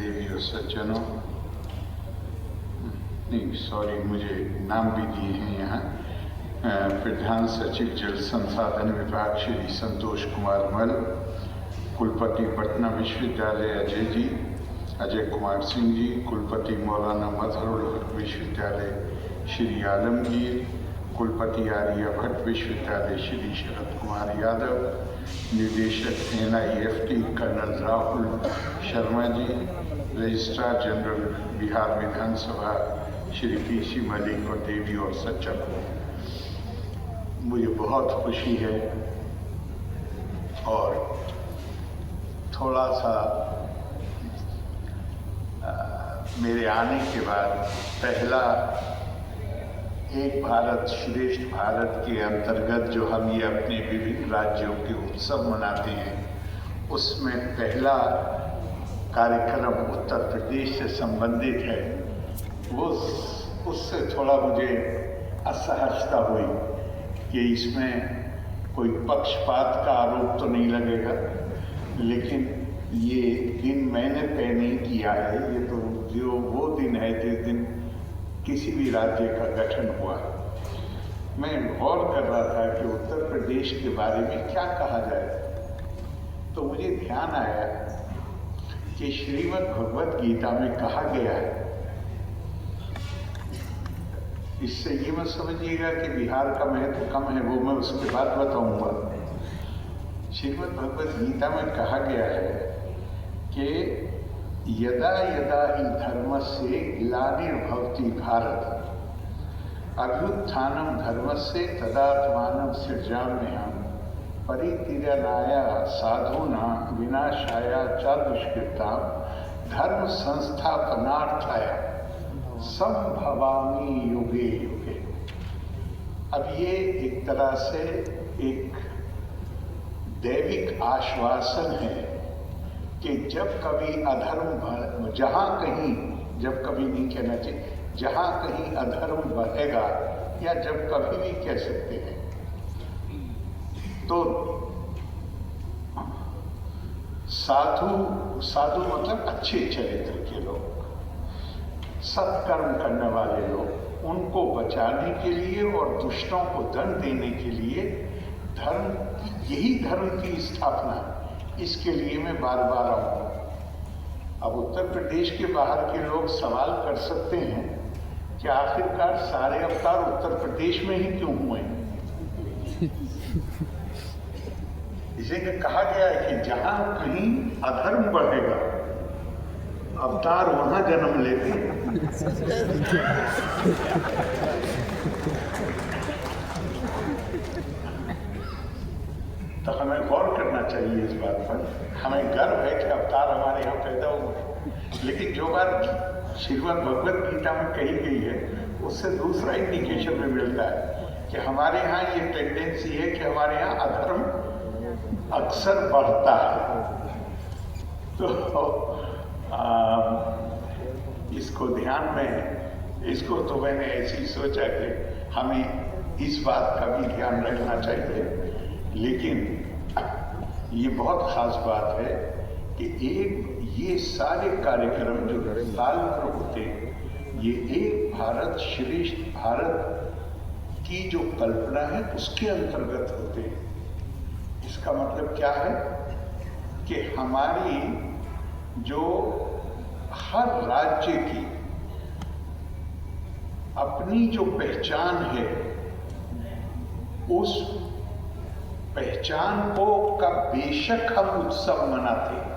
देवी और सज्जनों, नहीं सॉरी, मुझे नाम भी दिए हैं यहाँ। प्रधान सचिव जल संसाधन विभाग श्री संतोष कुमार मल, कुलपति पटना विश्वविद्यालय अजय कुमार सिंह जी, कुलपति मौलाना मजहरुल हक विश्वविद्यालय श्री आलमगीर, कुलपति आर्यभट्ट विश्वविद्यालय श्री शरद कुमार यादव, निदेशक NIFT colonel Rahul Sharma ji, registrar general Bihar विधानसभा श्री PC मलिक और देवी और सज्जनों, मुझे बहुत खुशी है और थोड़ा सा मेरे आने के बाद पहला एक भारत श्रेष्ठ भारत के अंतर्गत जो हम ये अपने विभिन्न राज्यों के उत्सव मनाते हैं, उसमें पहला कार्यक्रम उत्तर प्रदेश से संबंधित है। वो उससे थोड़ा मुझे असहजता हुई कि इसमें कोई पक्षपात का आरोप तो नहीं लगेगा, लेकिन ये दिन मैंने तय नहीं किया है। ये तो जो वो दिन है जिस दिन किसी भी राज्य का गठन हुआ। मैं गौर कर रहा था कि उत्तर प्रदेश के बारे में क्या कहा जाए, तो मुझे ध्यान आया कि श्रीमद् भगवत गीता में कहा गया है। इससे ये मत समझिएगा कि बिहार का महत्व कम है, वो मैं उसके बाद बताऊंगा। श्रीमद् भगवत गीता में कहा गया है कि यदा यदा हि धर्मस्य ग्लानिर्भवति भारत अभ्युत्थानं धर्मस्य तदात्मानं सृजाम्यहम् परितीर्णाय साधूनां विनाशाय च दुष्कृतां धर्म संस्थापनार्थाय संभवामि युगे युगे। अब ये एक तरह से एक दैविक आश्वासन है कि जब कभी अधर्म जहाँ कहीं, जब कभी नहीं कहना चाहिए, जहाँ कहीं अधर्म बढ़ेगा, या जब कभी भी कह सकते हैं, तो साधु मतलब अच्छे चरित्र के लोग, सत्कर्म करने वाले लोग, उनको बचाने के लिए और दुष्टों को दंड देने के लिए धर्म, यही धर्म की स्थापना, इसके लिए मैं बार बार आऊँगा। अब उत्तर प्रदेश के बाहर के लोग सवाल कर सकते हैं कि आखिरकार सारे अवतार उत्तर प्रदेश में ही क्यों हुए? इसे कहा गया है कि जहाँ कहीं अधर्म बढ़ेगा, अवतार वहाँ जन्म लेते हैं। तो हमें गौर करना चाहिए इस बात पर। हमें गर्व है कि अवतार हमारे यहाँ पैदा हुए, लेकिन जो बात श्रीमद् भगवत गीता में कही गई है, उससे दूसरा इंडिकेशन में मिलता है कि हमारे यहाँ ये टेंडेंसी है कि हमारे यहाँ अधर्म अक्सर बढ़ता है। तो इसको ध्यान में, इसको तो मैंने ऐसे ही सोचा कि हमें इस बात का भी ध्यान रखना चाहिए। लेकिन ये बहुत खास बात है कि ये सारे कार्यक्रम जो साल भर होते हैं, ये एक भारत श्रेष्ठ भारत की जो कल्पना है उसके अंतर्गत होते हैं। इसका मतलब क्या है कि हमारी जो हर राज्य की अपनी जो पहचान है, उस पहचान को का बेशक हम उत्सव मनाते हैं,